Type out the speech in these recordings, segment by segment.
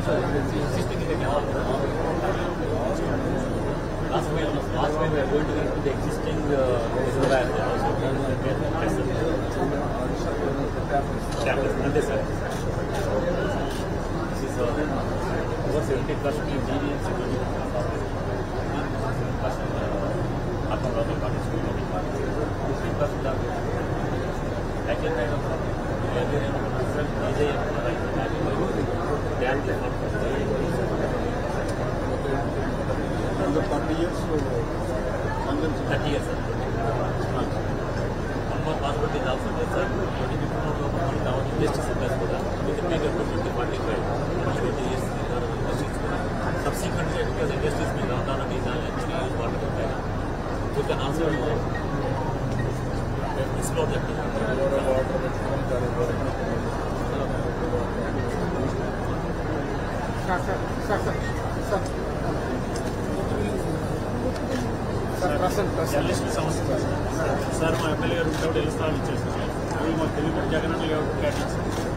existing last time we are going to get to the existing reservoir also. Yes, sir. Yeah, sir. This is over 70% in GD and 70% Atmanagar participating. 50% are actually kind of under 40 years, so 30 years. One more passport is also there, sir. 20 people now industry sectors kuda. With the bigger to 45, 20 years subsequently because industry has been run down and actually use water supply. You can also explore that. Journalist సమస్య sir మా MLA గారు ఉంటే తెలుస్తామని ఇచ్చేసారు అవి మాకు తెలియదు జగన్ కేటాయించారు.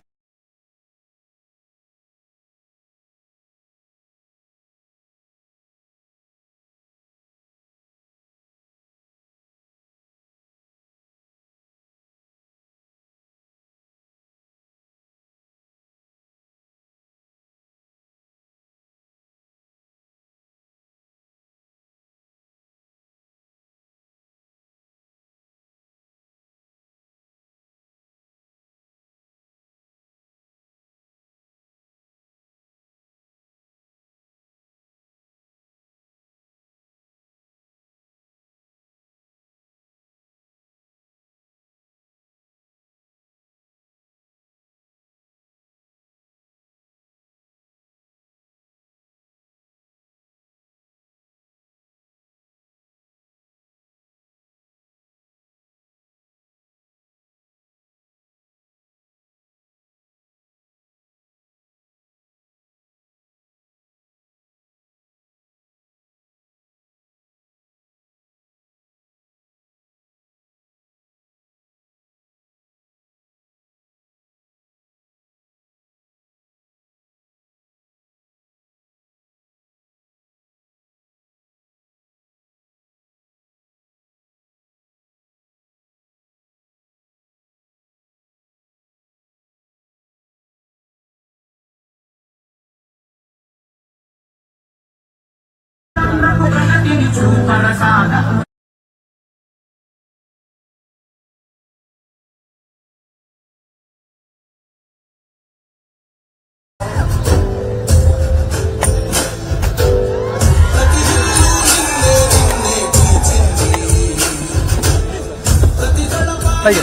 Ayo.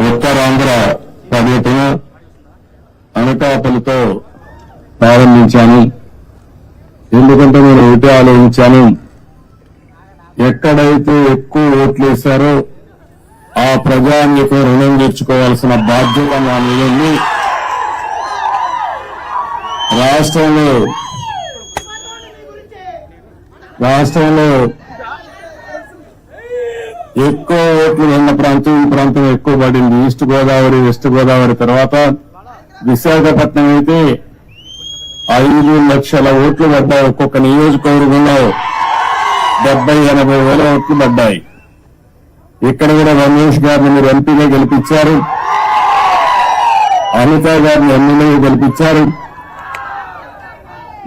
Uttarandhra పర్యటన అనకాపల్లితో ప్రారంభించాను. ఎందుకంటే నేను ఒకటే ఆలోచించాను, ఎక్కడైతే ఎక్కువ ఓట్లు వేశారో ఆ ప్రజానికి రుణం తెచ్చుకోవాల్సిన బాధ్యత నా మీద ఉంది. రాష్ట్రంలో ఎక్కువ ఓట్లు ఉన్న ప్రాంతం ఈ ప్రాంతం ఎక్కువ పడింది. ఈస్ట్ గోదావరి, వెస్ట్ గోదావరి తర్వాత విశాఖపట్నం అయితే 5 లక్షల ఓట్లు పడ్డాయి. ఒక్కొక్క నియోజకవర్గంలో 70-80 వేల ఓట్లు పడ్డాయి. ఇక్కడ కూడా రమేష్ గారిని మీరు ఎంపీగా గెలిపించారు, అనిత గారిని ఎమ్మెల్యేగా గెలిపించారు.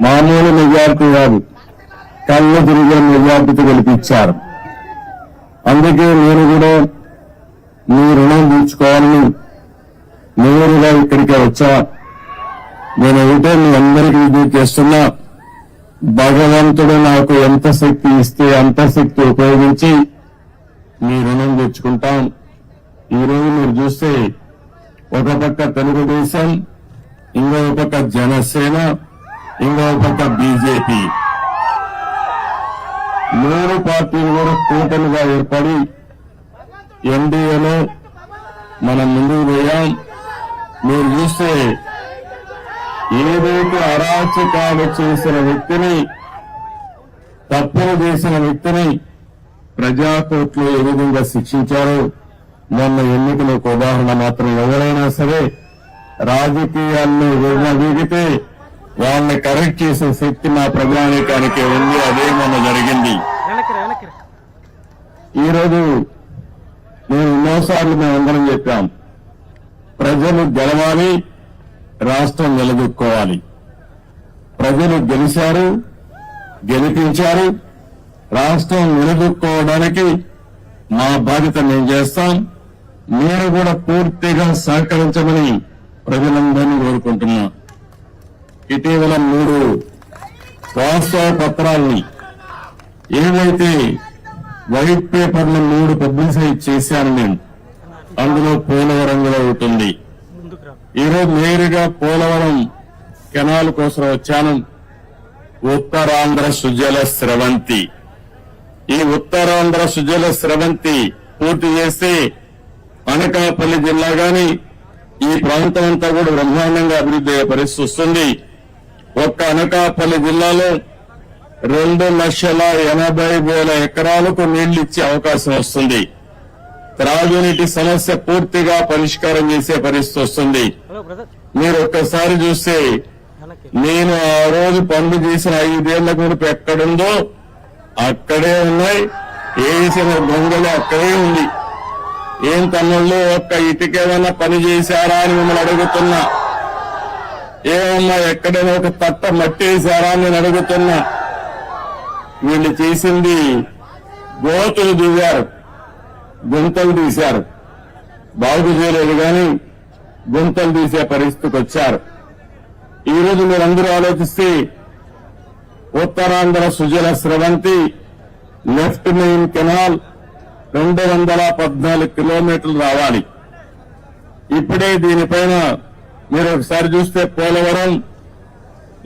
మామూలు మెజార్టీ కాదు, కళ్ళు తిరిగిన మెజార్టీతో గెలిపించారు. అందుకే నేను కూడా మీ రుణం తీర్చుకోవాలని నేరుగా ఇక్కడికే వచ్చా. నేను ఒకటే మీ అందరికీ విజ్ఞప్తి చేస్తున్నా, భగవంతుడు నాకు ఎంత శక్తి ఇస్తే అంత శక్తి ఉపయోగించి మీ రుణం తెచ్చుకుంటాం. ఈరోజు మీరు చూస్తే ఒక పక్క తెలుగుదేశం, ఇంకో పక్క జనసేన, ఇంకో పక్క బీజేపీ, 3 పార్టీలు కూడా కూటమిగా ఏర్పడి ఎన్డీఏలో మనం ముందుకు పోయాం. మీరు చూస్తే ఏదైతే అరాచకాలు చేసిన వ్యక్తిని, తప్పులు చేసిన వ్యక్తిని ప్రజాకోర్టులో ఏ విధంగా శిక్షించారో మొన్న ఎన్నికల ఒక ఉదాహరణ మాత్రం. ఎవరైనా సరే రాజకీయాల్లో విడిగితే వాళ్ళని కరెక్ట్ చేసే శక్తి మా ప్రజానీకానికి ఉంది. అదే మొన్న జరిగింది. ఈరోజు నేను ఎన్నోసార్లు మేమందరం చెప్పాం, ప్రజలు గెలవాలి, రాష్ట్రం నిలదొక్కోవాలి. ప్రజలు గెలిచారు, గెలిపించారు. రాష్ట్రం నిలదొక్కోవడానికి మా బాధ్యత మేము చేస్తాం. మీరు కూడా పూర్తిగా సహకరించమని ప్రజలందరినీ కోరుకుంటున్నాం. ఇటీవల 3 వాస్తవ పత్రాల్ని, ఏవైతే వైట్ పేపర్లు 3 పబ్లిసైజ్ చేశాను నేను, అందులో పోలవరం కూడా ఉంటుంది. ఈరోజు నేరుగా పోలవరం కెనాల్ కోసం వచ్చాను. ఉత్తరాంధ్ర సుజల స్రవంతి, ఈ ఉత్తరాంధ్ర సుజల స్రవంతి పూర్తి చేస్తే అనకాపల్లి జిల్లా గాని ఈ ప్రాంతం అంతా కూడా బ్రహ్మాండంగా అభివృద్ధి అయ్యే పరిస్థితి వస్తుంది. ఒక్క అనకాపల్లి జిల్లాలో 2,80,000 ఎకరాలకు నీళ్లు ఇచ్చే అవకాశం వస్తుంది. త్రాగునీటి సమస్య పూర్తిగా పరిష్కారం చేసే పరిస్థితి వస్తుంది. మీరు ఒక్కసారి చూస్తే నేను ఆ రోజు పనులు చేసిన 5 ఏళ్ల మునుపు ఎక్కడుందో అక్కడే ఉన్నాయి, వేసిన గొంగలు అక్కడే ఉంది. ఏం తమ్ముళ్ళు ఒక్క ఇటుకేమైనా పని చేశారా అని మిమ్మల్ని అడుగుతున్నా. ఏమన్నా ఎక్కడైనా ఒక తట్ట మట్టి వేశారా అని నేను అడుగుతున్నా. వీళ్ళు చేసింది గోతులు దిగారు, గుంతలు తీశారు. బాగు చేయలేదు కానీ గుంతలు తీసే పరిస్థితికి వచ్చారు. ఈరోజు మీరందరూ ఆలోచిస్తే Uttarandhra Sujala Sravanthi left main canal 214 కిలోమీటర్లు రావాలి. ఇప్పుడే దీనిపైన మీరు ఒకసారి చూస్తే పోలవరం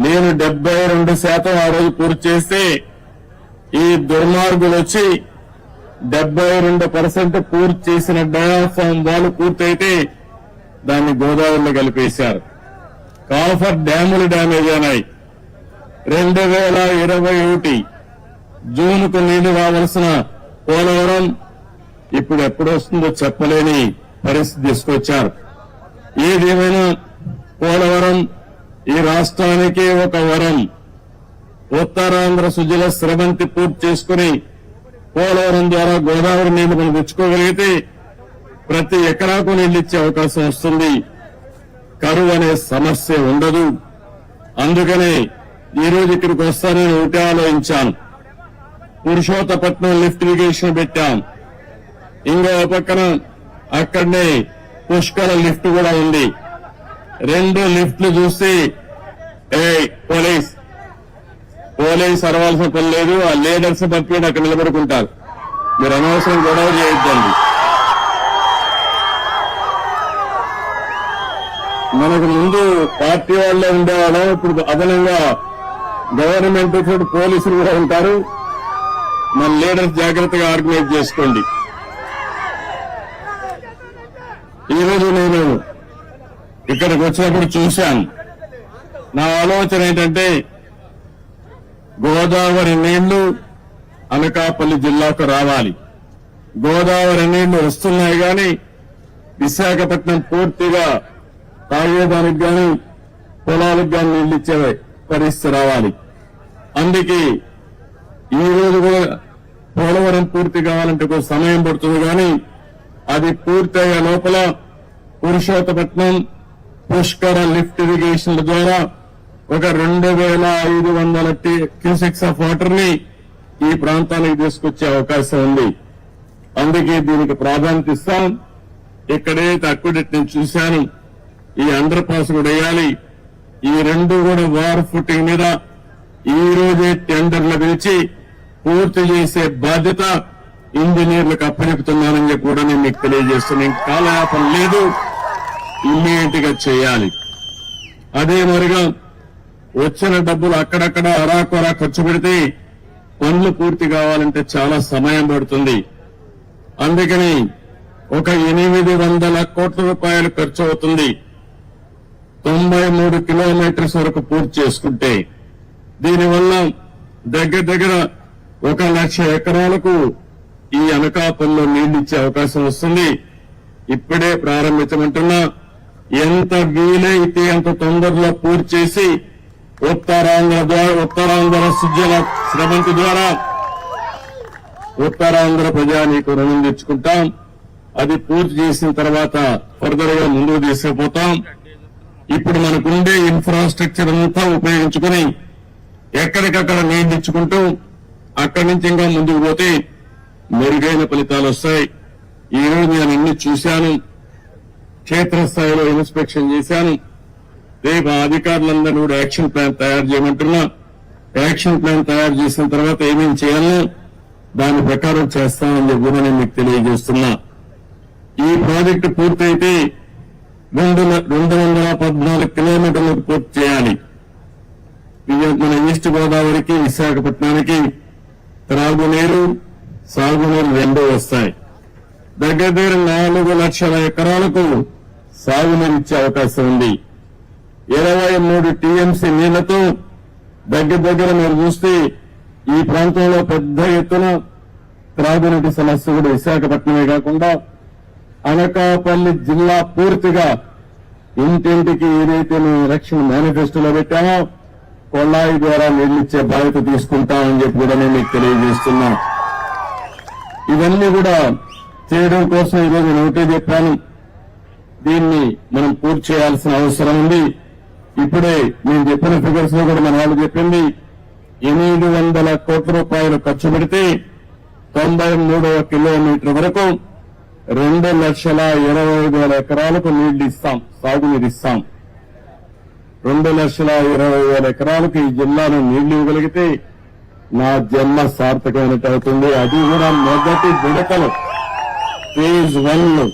నేను 72% ఆ రోజు పూర్తి చేస్తే ఈ దుర్మార్గులు వచ్చి 72% పూర్తి చేసిన డయాఫామ్ వాళ్ళు పూర్తయితే దాన్ని గోదావరిలో కలిపేశారు. కాఫర్ డ్యాములు డ్యామేజ్ అయినాయి. 2021 జూన్కు నీళ్లు రావాల్సిన పోలవరం ఇప్పుడు ఎప్పుడు వస్తుందో చెప్పలేని పరిస్థితి తీసుకొచ్చారు. ఏదేమైనా పోలవరం ఈ రాష్ట్రానికి ఒక వరం. ఉత్తరాంధ్ర సుజల స్రవంతి పూర్తి చేసుకుని పోలవరం ద్వారా గోదావరి నీళ్లు మనం తెచ్చుకోగలిగితే ప్రతి ఎకరాకు నీళ్లు ఇచ్చే అవకాశం వస్తుంది. కరువు అనే సమస్య ఉండదు. అందుకనే ఈ రోజు ఇక్కడికి వస్తానని ఒకటే ఆలోచించాను. పురుషోత్తపట్నం లిఫ్ట్ ఇరిగేషన్ పెట్టాం. ఇంకో పక్కన అక్కడనే పుష్కర లిఫ్ట్ కూడా ఉంది. 2 లిఫ్ట్లు చూస్తే పోలీస్ అరవాల్సిన పని లేదు. ఆ లీడర్స్ పంపి అక్కడ నిలబడుకుంటారు. మీరు అనవసరం గొడవ చేయొద్దండి. మనకు ముందు పార్టీ వాళ్ళే ఉండేవాళ్ళం, ఇప్పుడు అదనంగా గవర్నమెంట్ తోటి పోలీసులు కూడా ఉంటారు. మన లీడర్స్ జాగ్రత్తగా ఆర్గనైజ్ చేసుకోండి. ఈరోజు నేను ఇక్కడికి వచ్చినప్పుడు చూశాను. నా ఆలోచన ఏంటంటే గోదావరి నీళ్లు అనకాపల్లి జిల్లాకు రావాలి. గోదావరి నీళ్లు వస్తున్నాయి కానీ విశాఖపట్నం పూర్తిగా తాగేదానికి గాని పొలాలకు గాని నీళ్లు ఇచ్చే పరిస్థితి రావాలి. అందుకే ఈ రోజు కూడా పోలవరం పూర్తి కావాలంటే కొంచెం సమయం పడుతుంది కానీ అది పూర్తయ్యే లోపల పురుషోత్తపట్నం పుష్కర లిఫ్ట్ ఇరిగేషన్ల ద్వారా ఒక 2,500 క్యూసెక్స్ ఆఫ్ వాటర్ ని ఈ ప్రాంతానికి తీసుకొచ్చే అవకాశం ఉంది. అందుకే దీనికి ప్రాధాన్యత ఇస్తాం. ఇక్కడైతే అక్విడెట్ నేను చూశాను, ఈ అండర్ పాస్ కూడా వేయాలి. ఈ రెండు కూడా వార్ ఫుటింగ్ మీద ఈ రోజే టెండర్లు పిలిచి పూర్తి చేసే బాధ్యత ఇంజనీర్లకు అప్పచెపుతున్నానని చెప్పి కూడా నేను మీకు తెలియజేస్తున్నాను. కాలయాపన లేదు, ఇమ్మీడియట్ గా చేయాలి. అదే మరిగా వచ్చిన డబ్బులు అక్కడక్కడ అరాకొరా ఖర్చు పెడితే పనులు పూర్తి కావాలంటే చాలా సమయం పడుతుంది. అందుకని ఒక 800 కోట్ల రూపాయలు ఖర్చు అవుతుంది 93 కిలోమీటర్స్ వరకు పూర్తి చేసుకుంటే. దీనివల్ల దగ్గర 1,00,000 ఎకరాలకు ఈ అనకాపల్లిలో నీళ్లు ఇచ్చే అవకాశం వస్తుంది. ఇప్పుడే ప్రారంభించమంటున్నా. ఎంత వీలైతే అంత తొందరలో పూర్తి చేసి ఉత్తరాంధ్ర సుజల శ్రవంతి ద్వారా ఉత్తరాంధ్ర ప్రజానీకు రుణం తెచ్చుకుంటాం. అది పూర్తి చేసిన తర్వాత ఫర్దర్ గా ముందుకు తీసుకుపోతాం. ఇప్పుడు మనకుండే ఇన్ఫ్రాస్ట్రక్చర్ అంతా ఉపయోగించుకుని ఎక్కడికక్కడ నీళ్లు ఇచ్చుకుంటూ అక్కడి నుంచి ఇంకా ముందుకు పోతే మెరుగైన ఫలితాలు వస్తాయి. ఈ రోజు నేను అన్ని చూశాను, క్షేత్రస్థాయిలో ఇన్స్పెక్షన్ చేశాను. రేపు ఆ అధికారులందరూ కూడా యాక్షన్ ప్లాన్ తయారు చేయమంటున్నా. యాక్షన్ ప్లాన్ తయారు చేసిన తర్వాత ఏమేం చేయాలో దాని ప్రకారం చేస్తామని చెప్పి కూడా నేను మీకు తెలియజేస్తున్నా. ఈ ప్రాజెక్టు పూర్తయితే 214 కిలోమీటర్లకు పూర్తి చేయాలి. మన ఈస్ట్ గోదావరికి విశాఖపట్నానికి త్రాగునీరు సాగునీరు రెండూ వస్తాయి. దగ్గర 4,00,000 ఎకరాలకు సాగునీరు ఇచ్చే అవకాశం ఉంది. 23 టీఎంసీ నీళ్లతో దగ్గర మీరు చూస్తే ఈ ప్రాంతంలో పెద్ద ఎత్తున త్రాగునీటి సమస్య కూడా విశాఖపట్నమే కాకుండా అనకాపల్లి జిల్లా పూర్తిగా ఇంటింటికి ఏదైతే మేము ఎలక్షన్ మేనిఫెస్టోలో పెట్టామో కొళాయి ద్వారా నీళ్లిచ్చే బాధ్యత తీసుకుంటామని చెప్పి కూడా నేను మీకు తెలియజేస్తున్నా. ఇవన్నీ కూడా చేయడం కోసం ఈరోజు నేను ఒకటే చెప్పాను, దీన్ని మనం పూర్తి చేయాల్సిన అవసరం ఉంది. ఇప్పుడే నేను చెప్పిన ఫిగర్స్ లో కూడా మన వాళ్ళు చెప్పింది 800 కోట్ల రూపాయలు ఖర్చు పెడితే 93వ కిలోమీటర్ వరకు 2,20,000 ఎకరాలకు నీళ్లు ఇస్తాం, సాగునీరు ఇస్తాం. 2,20,000 ఎకరాలకు ఈ జిల్లాలో నీళ్లు ఇవ్వగలిగితే నా జన్మ సార్థకమైనట్టు అవుతుంది. అది కూడా మొదటి విడతలు ఫేజ్ 1.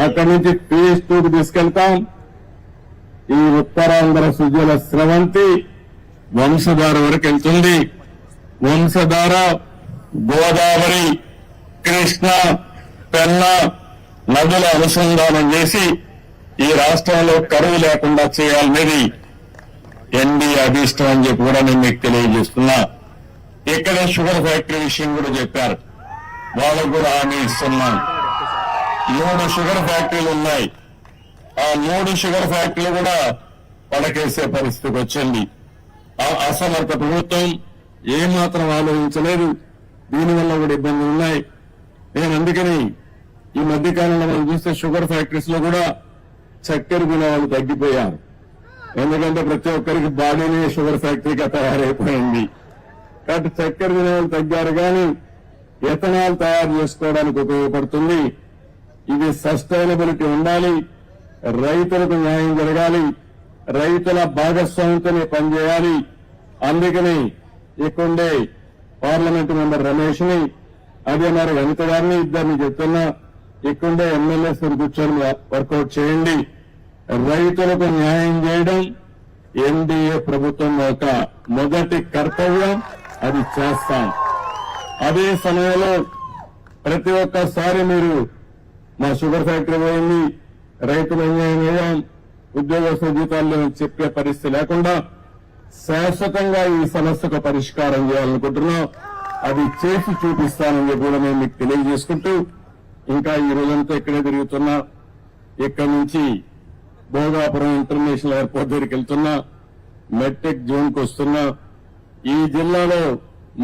అక్కడి నుంచి ఫేజ్ 2కు తీసుకెళ్తాం. ఈ ఉత్తరాంధ్ర సుజల స్రవంతి వంశధార వరకు వెళ్తుంది. వంశధార గోదావరి, కృష్ణ, పెన్నా నదుల అనుసంధానం చేసి ఈ రాష్ట్రంలో కరువు లేకుండా చేయాలనేది ఎన్డీఏ అభిష్టం అని చెప్పి కూడా నేను మీకు తెలియజేస్తున్నా. ఇక్కడే షుగర్ ఫ్యాక్టరీ విషయం కూడా చెప్పారు, వాళ్ళకు కూడా హామీ ఇస్తున్నాం. 3 షుగర్ ఫ్యాక్టరీలు ఉన్నాయి. ఆ 3 షుగర్ ఫ్యాక్టరీలు కూడా పడకేసే పరిస్థితికి వచ్చింది. ఆ అసమర్థ ప్రభుత్వం ఏమాత్రం ఆలోచించలేదు. దీనివల్ల కూడా ఇబ్బందులు ఉన్నాయి. నేను అందుకని ఈ మధ్యకాలంలో మనం చూస్తే షుగర్ ఫ్యాక్టరీస్ లో కూడా చక్కెర కొనే వాళ్ళు తగ్గిపోయారు. ఎందుకంటే ప్రతి ఒక్కరికి బాడీనే షుగర్ ఫ్యాక్టరీగా తయారైపోయింది. కాబట్టి చక్కెర కొనే వాళ్ళు తగ్గారు కానీ ఎథనాల్ తయారు చేసుకోవడానికి ఉపయోగపడుతుంది. ఇది సస్టైనబిలిటీ ఉండాలి, రైతులకు న్యాయం జరగాలి, రైతుల భాగస్వామ్యంతోనే పనిచేయాలి. అందుకని ఇక్కడే పార్లమెంటు మెంబర్ రమేష్ ని, అదే మరి వనిత గారిని, ఇద్దరిని చెప్తున్నా, ఇక్కడే ఎమ్మెల్యేస్ కూర్చొని వర్కౌట్ చేయండి. రైతులకు న్యాయం చేయడం ఎన్డీఏ ప్రభుత్వం యొక్క మొదటి కర్తవ్యం. అది చేస్తాం. అదే సమయంలో ప్రతి ఒక్కసారి మీరు మా షుగర్ ఫ్యాక్టరీ పోయింది, రైతులు అన్యాయం చేయడం, ఉద్యోగస్తుల జీతాలు లేవని చెప్పే పరిస్థితి లేకుండా శాశ్వతంగా ఈ సమస్యకు పరిష్కారం చేయాలనుకుంటున్నాం. అది చేసి చూపిస్తానని కూడా నేను మీకు తెలియజేసుకుంటూ, ఇంకా ఈ రోజంతా ఇక్కడే తిరుగుతున్నా, ఇక్కడి నుంచి భోగాపురం ఇంటర్నేషనల్ ఎయిర్పోర్ట్ దగ్గరికి వెళ్తున్నా, మెట్రిక్ జోన్ కు వస్తున్నా. ఈ జిల్లాలో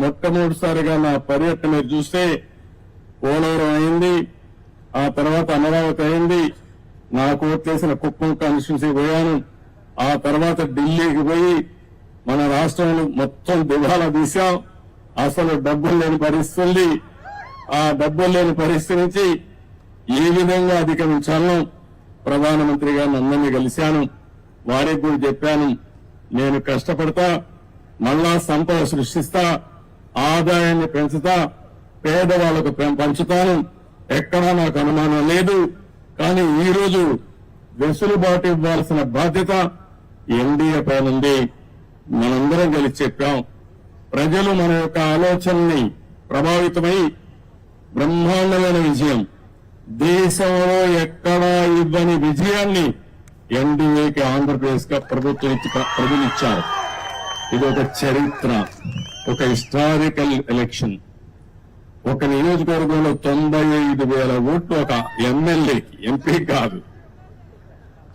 మొట్టమొదటిసారిగా నా పర్యటన మీరు చూస్తే పోలవరం అయింది, ఆ తర్వాత అమరావతి అయింది, నాకు ఓట్లేసిన కుప్పం కాన్స్టిట్యున్సీ పోయాను, ఆ తర్వాత ఢిల్లీకి పోయి మన రాష్ట్రంలో మొత్తం దివాలా తీశాం. అసలు డబ్బులు లేని పరిస్థితి, ఆ డబ్బులు లేని పరిస్థితి నుంచి ఏ విధంగా అధిగమించాలో ప్రధానమంత్రి గారిని అందరినీ కలిశాను. వారికి కూడా చెప్పాను, నేను కష్టపడతా, మళ్ళా సంపద సృష్టిస్తా, ఆదాయాన్ని పెంచుతా, పేదవాళ్లకు పంచుతాను, ఎక్కడా నాకు అనుమానం లేదు. కానీ ఈ రోజు వెసులుబాటు ఇవ్వాల్సిన బాధ్యత ఎన్డీఏ పైన ఉంది. మనందరం కలిసి చెప్పాం. ప్రజలు మన యొక్క ఆలోచనని ప్రభావితమై బ్రహ్మాండమైన విజయం, దేశంలో ఎక్కడా ఇవ్వని విజయాన్ని ఎన్డీఏకి ఆంధ్రప్రదేశ్ గా ప్రభుత్వం ప్రజలు ఇచ్చారు. ఇది ఒక చరిత్ర, ఒక హిస్టారికల్ ఎలక్షన్. ఒక నియోజకవర్గంలో 95,000 ఓట్లు ఒక ఎమ్మెల్యేకి, ఎంపీ కాదు.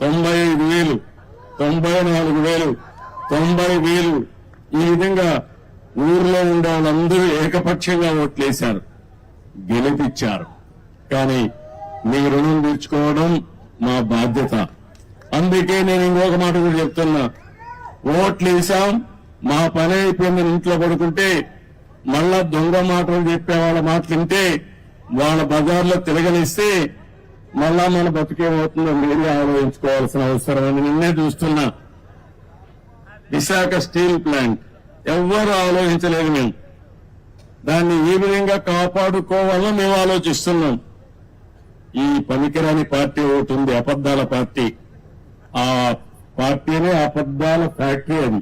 95,000, 94,000, 90,000 ఈ విధంగా ఊర్లో ఉండే వాళ్ళందరూ ఏకపక్షంగా ఓట్లేశారు, గెలిపించారు. కానీ మీ రుణం తీర్చుకోవడం మా బాధ్యత. అందుకే నేను ఇంకొక మాట కూడా చెప్తున్నా, ఓట్లేసాం, మా పని అయిపోయిందని ఇంట్లో పడుకుంటే మళ్ళా దొంగ మాటలు చెప్పే వాళ్ళ మాటలు వింటే, వాళ్ళ బజార్లో తిరగనిస్తే మళ్ళా మన బతికేమవుతుందో మీరే ఆలోచించుకోవాల్సిన అవసరం అని నిన్నే చూస్తున్నా. విశాఖ స్టీల్ ప్లాంట్ ఎవ్వరూ ఆలోచించలేదు. మేము దాన్ని ఏ విధంగా కాపాడుకోవాలో మేము ఆలోచిస్తున్నాం. ఈ పనికిరాని పార్టీ ఒకటి ఉంది, అబద్దాల పార్టీ. ఆ పార్టీనే అబద్దాల ఫ్యాక్టరీ. అది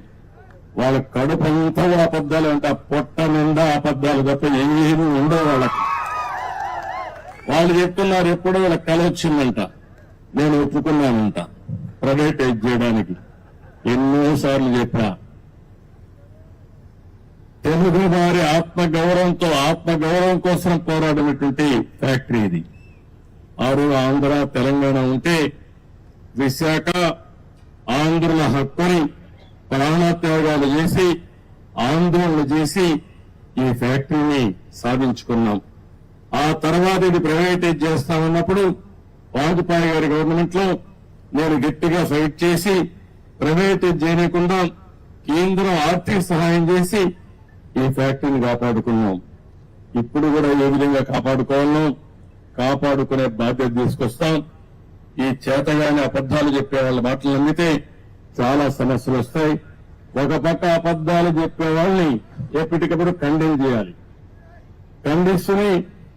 వాళ్ళ కడుపు అంతా అబద్దాలు అంటే, ఆ పొట్ట నిండా అబద్దాలు తప్ప ఏమీ ఉండవు వాళ్ళకి. వాళ్ళు చెప్తున్నారు ఎప్పుడో వాళ్ళకి కల వచ్చిందంట, నేను ఒప్పుకున్నానంట ప్రైవేటైజ్ చేయడానికి. ఎన్నోసార్లు చెప్పా, తెలుగు వారి ఆత్మగౌరవం కోసం పోరాడినటువంటి ఫ్యాక్టరీ ఇది. ఆంధ్ర తెలంగాణ ఉంటే విశాఖ ఆంధ్రుల హక్కుని ప్రాణత్యాగాలు చేసి ఆందోళన చేసి ఈ ఫ్యాక్టరీని సాధించుకున్నాం. ఆ తర్వాత ఇది ప్రైవేటైజ్ చేస్తామన్నప్పుడు వాజ్పేయి గారి గవర్నమెంట్ లో నేను గట్టిగా ఫైట్ చేసి ప్రైవేటైజ్ చేయకుండా కేంద్రం ఆర్థిక సహాయం చేసి ఈ ఫ్యాక్టరీని కాపాడుకున్నాం. ఇప్పుడు కూడా ఏ విధంగా కాపాడుకునే బాధ్యత తీసుకొస్తాం. ఈ చేతగానే అబద్దాలు చెప్పే వాళ్ళ మాటలు నమ్మితే చాలా సమస్యలు వస్తాయి. ఒక పక్క అబద్దాలు చెప్పే వాళ్ళని ఎప్పటికప్పుడు ఖండన చేయాలి, ఖండిస్తూనే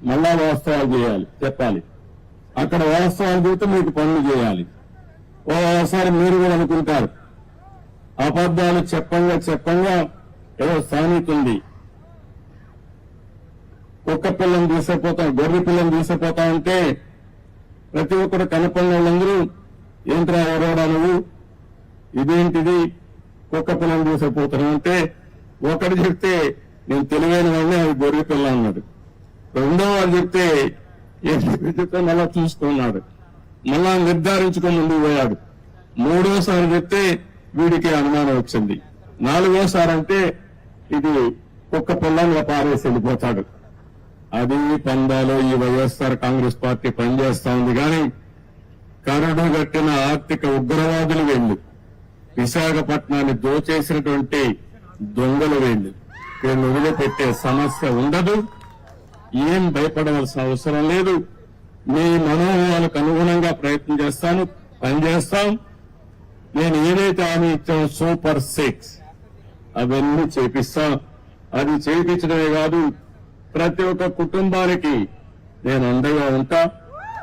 మళ్ళా వాస్తవాలు చెప్పాలి. అక్కడ వాస్తవాలు చెబితే మీకు పనులు చేయాలి. ఓసారి మీరు కూడా అనుకుంటారు, అబద్దాలు చెప్పంగా ఏదో సామెత ఉంది, కుక్క పిల్లని తీసుకుపోతాం, గొర్రె పిల్లని తీసుకుపోతా ఉంటే ప్రతి ఒక్కరు కనపడిన వాళ్ళందరూ ఏంట్రా ఎవరోడా నువ్వు, ఇదేంటిది కుక్క పిల్లని తీసుకుపోతున్నావు అంటే, ఒకటి చెప్తే నేను తెలివైన వాడిని, అది గొర్రె పిల్ల అన్నాడు. రెండో వాడు చెప్తే ఏంటి మళ్ళా చూసుకున్నాడు, మళ్ళా నిర్ధారించుకుని ముందుకు పోయాడు. మూడోసారి చెప్తే వీడికి అనుమానం వచ్చింది. నాలుగోసారి అంటే ఇది కుక్క పిల్లని పారేసి వెళ్ళిపోతాడు. అది పందాలో ఈ వైఎస్ఆర్ కాంగ్రెస్ పార్టీ పనిచేస్తా ఉంది. కానీ కరడు గట్టిన ఆర్థిక ఉగ్రవాదులు వెళ్లి విశాఖపట్నాన్ని దోచేసినటువంటి దొంగలు వెళ్లి వీళ్ళు వదిలిపెట్టే సమస్య ఉండదు. ఏం భయపడవలసిన అవసరం లేదు. మీ మనోభావాలకు అనుగుణంగా ప్రయత్నం చేస్తాను, పనిచేస్తాం. నేను ఏదైతే హామీ ఇచ్చానో సూపర్ 6 అవన్నీ చేపిస్తాం. అది చేయించడమే కాదు, ప్రతి ఒక్క కుటుంబానికి నేను అండగా ఉంటా.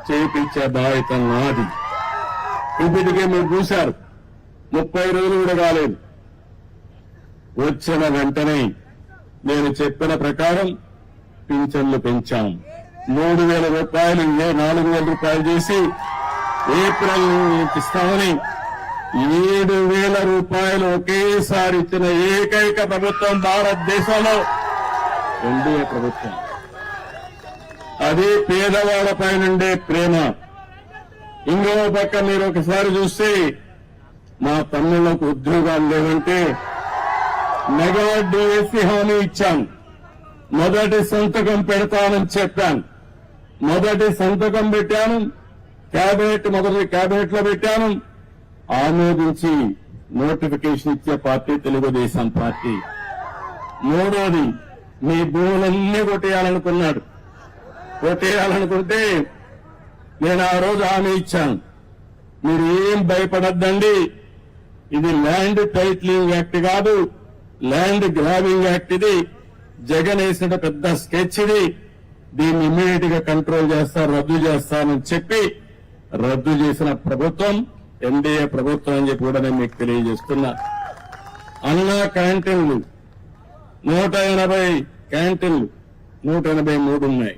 చేయించే బాధ్యత నాది. ఇప్పటికే మీరు చూశారు 30 రోజులు కూడా కాలేదు. వచ్చిన వెంటనే నేను చెప్పిన ప్రకారం పింఛన్లు పెంచాం. 3,000 రూపాయలు 4,000 రూపాయలు చేసి ఏప్రిల్ ఇస్తామని 7,000 రూపాయలు ఒకేసారి ఇచ్చిన ఏకైక ప్రభుత్వం భారతదేశంలో ఎన్డీఏ ప్రభుత్వం. అది పేదవాళ్లపై నుండే ప్రేమ. ఇంకో పక్క మీరు ఒకసారి చూస్తే మా తమ్ముళ్లకు ఉద్యోగాలు లేవంటే మెగా డిఎస్సీ హామీ ఇచ్చాను. మొదటి సంతకం పెడతానని చెప్పాను. మొదటి సంతకం పెట్టాను. మొదటి క్యాబినెట్ లో పెట్టాను. ఆమోదించి నోటిఫికేషన్ ఇచ్చే పార్టీ తెలుగుదేశం పార్టీ. మూడోది మీ భూములన్నీ కొట్టేయాలనుకున్నాడు. కొట్టేయాలనుకుంటే నేను ఆ రోజు హామీ ఇచ్చాను. మీరు ఏం భయపడద్దండి, ఇది ల్యాండ్ టైటిలింగ్ యాక్ట్ కాదు, ల్యాండ్ గ్రాబింగ్ యాక్ట్. ఇది జగన్ వేసిన పెద్ద స్కెచ్. ఇది దీన్ని ఇమ్మీడియట్ గా కంట్రోల్ చేస్తారు, రద్దు చేస్తానని చెప్పి రద్దు చేసిన ప్రభుత్వం ఎన్డీఏ ప్రభుత్వం అని చెప్పి కూడా నేను మీకు తెలియజేస్తున్నా. అన్నా క్యాంటీన్లు 180 క్యాంటీన్లు 183 ఉన్నాయి.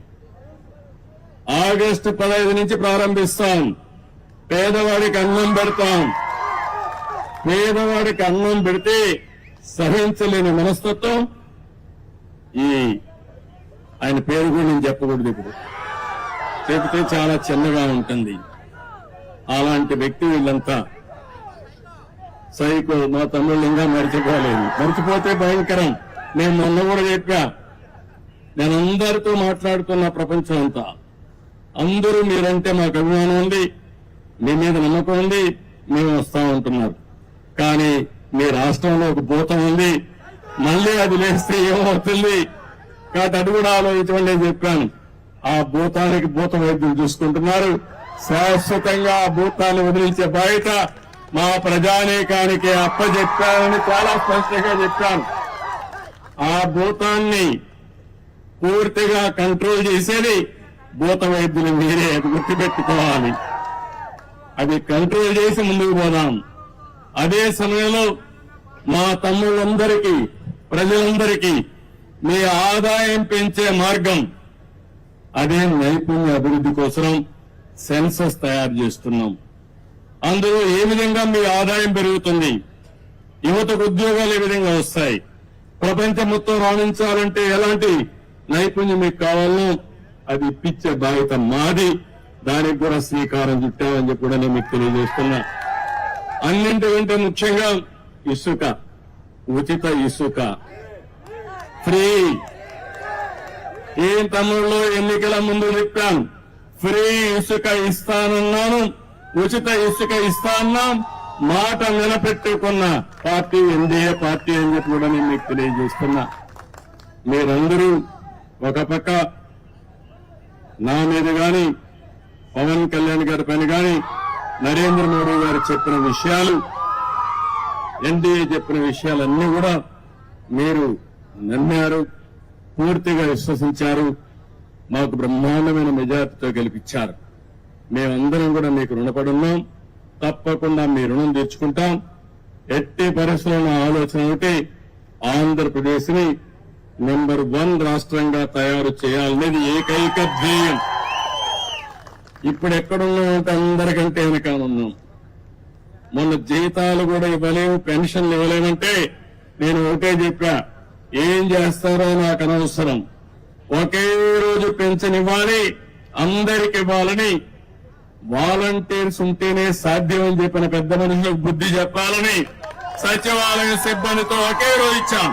ఆగస్టు 15 నుంచి ప్రారంభిస్తాం. పేదవాడికి అన్నం పెడతాం. పేదవాడికి అన్నం పెడితే సహించలేని మనస్తత్వం ఆయన పేరు కూడా నేను చెప్పకూడదు. ఇప్పుడు చెబితే చాలా చిన్నగా ఉంటుంది. అలాంటి వ్యక్తి వీళ్ళంతా సైకో. మా తమ్ముళ్ళు ఇంకా మర్చిపోలేదు. మర్చిపోతే భయంకరం. నేను మొన్న కూడా చెప్పా, నేను అందరితో మాట్లాడుతున్న ప్రపంచం అంతా అందరూ మీరంటే మాకు అభిమానం ఉంది, మీ మీద నమ్మకం ఉంది, మేము వస్తా ఉంటున్నారు. కానీ మీ రాష్ట్రంలో ఒక భూతం ఉంది, మళ్లీ అది లేస్తే ఏమవుతుంది కాబట్టి అది కూడా ఆలోచించమని నేను చెప్పాను. ఆ భూతానికి భూత వైద్యులు చూసుకుంటున్నారు. శాశ్వతంగా ఆ భూతాన్ని వదిలించే బాధ్యత మా ప్రజానీకానికి అప్పచెప్పానని చాలా స్పష్టంగా చెప్పాను. ఆ భూతాన్ని పూర్తిగా కంట్రోల్ చేసేది భూత వైద్యులు మీరే, అది గుర్తుపెట్టుకోవాలి. అది కంట్రోల్ చేసి ముందుకు పోదాం. అదే సమయంలో మా తమ్ముళ్ళందరికీ, ప్రజలందరికీ మీ ఆదాయం పెంచే మార్గం అదే నైపుణ్య అభివృద్ధి కోసం సెన్సస్ తయారు చేస్తున్నాం. అందులో ఏ విధంగా మీ ఆదాయం పెరుగుతుంది, యువతకు ఉద్యోగాలు ఏ విధంగా వస్తాయి, ప్రపంచం మొత్తం రాణించాలంటే ఎలాంటి నైపుణ్యం మీకు కావాలో అది ఇప్పించే బాధ్యత మాది. దానికి కూడా శ్రీకారం చుట్టామని చెప్పి కూడా నేను మీకు తెలియజేస్తున్నా. అన్నింటికంటే ముఖ్యంగా ఇసుక, ఉచిత ఇసుక ఫ్రీ. ఏం తమ్ముళ్ళు ఎన్నికల ముందు చెప్పాను, ఫ్రీ ఇసుక ఇస్తానన్నాను, ఉచిత ఇసుక ఇస్తాన్నాం. మాట నిలబెట్టుకున్న పార్టీ ఎన్డీఏ పార్టీ అని చెప్పి కూడా నేను మీకు తెలియజేస్తున్నా. మీరందరూ ఒక పక్క నా మీద గాని, పవన్ కళ్యాణ్ గారి పైన గాని, నరేంద్ర మోడీ గారు చెప్పిన విషయాలు, ఎన్డీఏ చెప్పిన విషయాలన్నీ కూడా మీరు నమ్మారు, పూర్తిగా విశ్వసించారు. మాకు బ్రహ్మాండమైన మెజార్టీతో గెలిపించారు. మేమందరం కూడా మీకు రుణపడి ఉన్నాం. తప్పకుండా మీ రుణం తీర్చుకుంటాం. ఎట్టి పరిస్థితుల్లో ఆలోచన ఒకటి, ఆంధ్రప్రదేశ్ ని నెంబర్ 1 రాష్ట్రంగా తయారు చేయాలనేది ఏకైక ధ్యేయం. ఇప్పుడు ఎక్కడున్నామంటే అందరికంటే వెనక ఉన్నాం. మొన్న జీతాలు కూడా ఇవ్వలేము, పెన్షన్లు ఇవ్వలేమంటే నేను ఒకటే చెప్పా, ఏం చేస్తారో నాకు అనవసరం, ఒకే రోజు పెన్షన్ ఇవ్వాలి, అందరికి ఇవ్వాలని, వాలంటీర్స్ ఉంటేనే సాధ్యం అని చెప్పిన పెద్ద మనుషులకు బుద్ధి చెప్పాలని సచివాలయ సిబ్బందితో ఒకే రోజు ఇచ్చాం.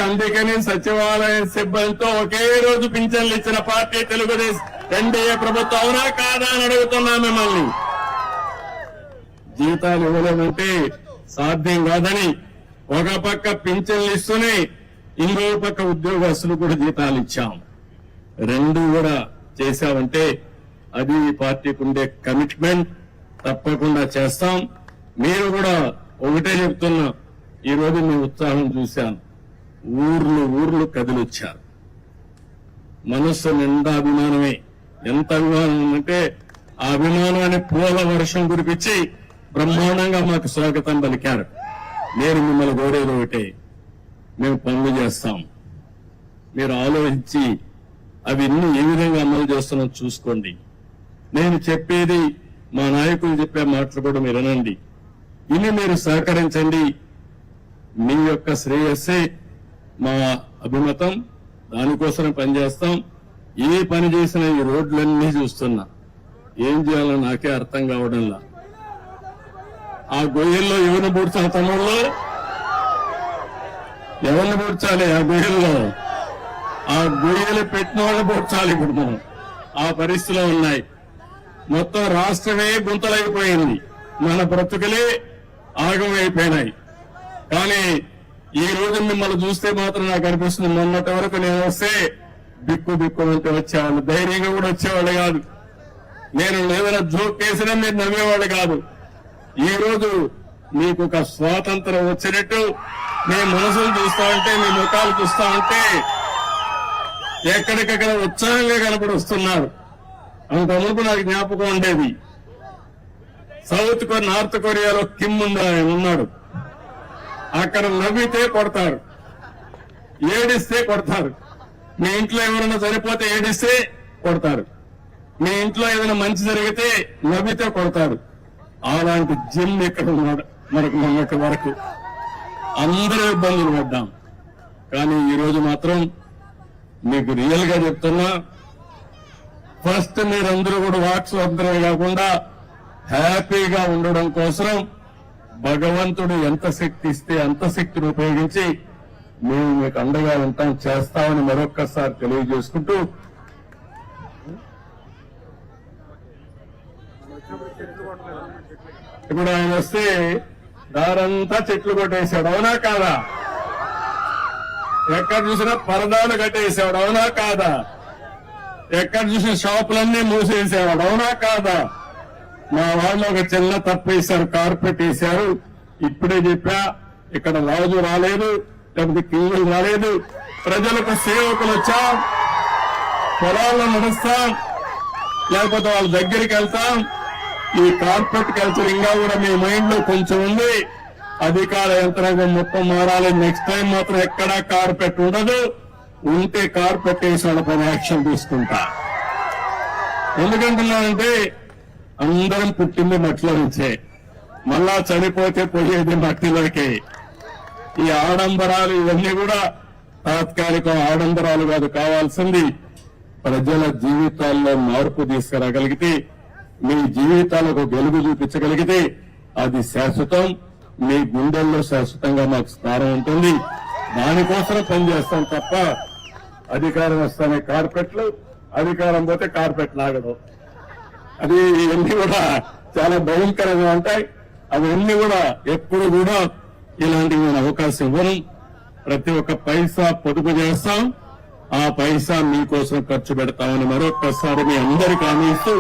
అందుకని సచివాలయ సిబ్బందితో ఒకే రోజు పింఛన్లు ఇచ్చిన పార్టీ తెలుగుదేశం ఎన్డీఏ ప్రభుత్వం. అవునా కాదా అని అడుగుతున్నా మిమ్మల్ని. జీతాలు ఇవ్వలేమంటే సాధ్యం కాదని ఒక పక్క పింఛన్లు ఇస్తూనే ఇంకో పక్క ఉద్యోగస్తులు కూడా జీతాలు ఇచ్చాం. రెండు కూడా చేశామంటే అది ఈ పార్టీకి ఉండే కమిట్మెంట్. తప్పకుండా చేస్తాం. మీరు కూడా ఒకటే చెప్తున్నా, ఈ రోజు మీ ఉత్సాహం చూశాను. ఊర్లు కదిలొచ్చారు. మనస్సు నిండా అభిమానమే. ఎంత అభిమానం అంటే ఆ అభిమానాన్ని పూల వర్షం కురిపించి బ్రహ్మాండంగా మాకు స్వాగతం పలికారు. నేను మిమ్మల్ని కోరేది ఒకటే, మేము పనులు చేస్తాం, మీరు ఆలోచించి అవన్నీ ఏ విధంగా అమలు చేస్తున్నాం చూసుకోండి. నేను చెప్పేది మా నాయకులు చెప్పే మాటలు కూడా మీరు వినండి. ఇన్ని మీరు సహకరించండి. మీ యొక్క శ్రేయస్సే మా అభిమతం, దానికోసం పనిచేస్తాం. ఏ పని చేసినా ఈ రోడ్లన్నీ చూస్తున్నా, ఏం చేయాలో నాకే అర్థం కావడంలా. ఆ గొయ్యల్లో ఎవరిని పూడ్చాలి తమ్ముళ్ళు? ఎవరిని పూడ్చాలి ఆ గొయ్యల్లో? ఆ గొయ్యలు పెట్టిన వాళ్ళని పూడ్చాలి. ఇప్పుడు మనం ఆ పరిస్థితిలో ఉన్నాయి. మొత్తం రాష్ట్రమే గుంతలైపోయింది, మన బ్రతుకులే ఆగమైపోయినాయి. కానీ ఈ రోజు మిమ్మల్ని చూస్తే మాత్రం నాకు అనిపిస్తుంది, మొన్నటి వరకు నేను వస్తే బిక్కు అంటే వచ్చేవాళ్ళు, ధైర్యంగా కూడా వచ్చేవాళ్ళు కాదు. నేను ఏదైనా జోక్ వేసినా మీరు నవ్వేవాళ్ళు కాదు. ఈ రోజు మీకు ఒక స్వాతంత్రం వచ్చినట్టు మీ మనసులు చూస్తా ఉంటే, మీ ముఖాలు చూస్తా ఉంటే ఎక్కడికక్కడ ఉత్సాహంగా కనపడొస్తున్నారు. అంత మునుపు నాకు జ్ఞాపకం ఉండేది, నార్త్ కొరియాలో కిమ్ ఉన్నాడు. అక్కడ నవ్వితే కొడతారు, ఏడిస్తే కొడతారు. మీ ఇంట్లో ఎవరైనా చనిపోతే ఏడిస్తే కొడతారు, మీ ఇంట్లో ఏదైనా మంచి జరిగితే నవ్వితే కొడతారు. అలాంటి జిమ్ ఇక్కడ ఉన్నాడు మనకు. మొన్నటి వరకు అందరూ ఇబ్బందులు పడ్డాం. కానీ ఈ రోజు మాత్రం మీకు రియల్ గా చెప్తున్నా, ఫస్ట్ మీరందరూ కూడా వాక్స్వాతంత్రమే కాకుండా హ్యాపీగా ఉండడం కోసం భగవంతుడు ఎంత శక్తి ఇస్తే అంత శక్తిని ఉపయోగించి మేము మీకు అండగా ఉంటాం, చేస్తామని మరొక్కసారి తెలియజేసుకుంటూ, ఇప్పుడు ఆయన వస్తే దారంతా చెట్లు కొట్టేశాడు, అవునా కాదా? ఎక్కడ చూసినా పరదాలు కట్టేసాడు, అవునా కాదా? ఎక్కడ చూసిన షాపులన్నీ మూసేసేవాడు, అవునా కాదా? మా వాళ్ళు ఒక చిన్న తప్పు వేశారు, కార్పెట్ వేశారు. ఇప్పుడే చెప్పా, ఇక్కడ రాజు రాలేదు, లేకపోతే కింగులు రాలేదు, ప్రజలకు సేవకులు వచ్చాం, పొలాల్లో నడుస్తాం, లేకపోతే వాళ్ళ దగ్గరికి వెళ్తాం. ఈ కార్పెట్ కల్చర్ ఇంకా కూడా మీ మైండ్ లో కొంచెం ఉంది. అధికార యంత్రాంగం మొత్తం మారాలి. నెక్స్ట్ టైం మాత్రం ఎక్కడా కార్పెట్ ఉండదు. ఉంటే కార్పెట్ వేసి వాళ్ళపైన యాక్షన్ తీసుకుంటా. ఎందుకంటున్నానంటే అందరం పుట్టింది మట్టిలో నుంచే, మళ్ళా చనిపోతే పోయేది మట్టిలోకే. ఈ ఆడంబరాలు ఇవన్నీ కూడా తాత్కాలిక ఆడంబరాలు కాదు, కావాల్సింది ప్రజల జీవితాల్లో మార్పు తీసుకురాగలిగితే, మీ జీవితాలకు వెలుగు చూపించగలిగితే అది శాశ్వతం, మీ గుండెల్లో శాశ్వతంగా మాకు స్థానం ఉంటుంది. దానికోసం పనిచేస్తాం తప్ప అధికారం వస్తానే కార్పెట్లు, అధికారం పోతే కార్పెట్ లాగడం, అది ఇవన్నీ కూడా చాలా భయంకరంగా ఉంటాయి. అవన్నీ కూడా ఎప్పుడు కూడా ఇలాంటివి నేను అవకాశం ఇవ్వను. ప్రతి ఒక్క పైసా పొదుపు చేస్తాం, ఆ పైసా మీకోసం ఖర్చు పెడతామని మరొక్కసారి మీ అందరికీ హామీ ఇస్తూ,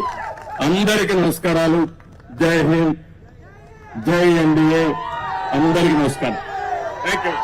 అందరికీ నమస్కారాలు. జై హింద్, జై ఎన్డీఏ, అందరికీ నమస్కారం. Thank you.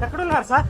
ఎక్కడున్నారు సార్?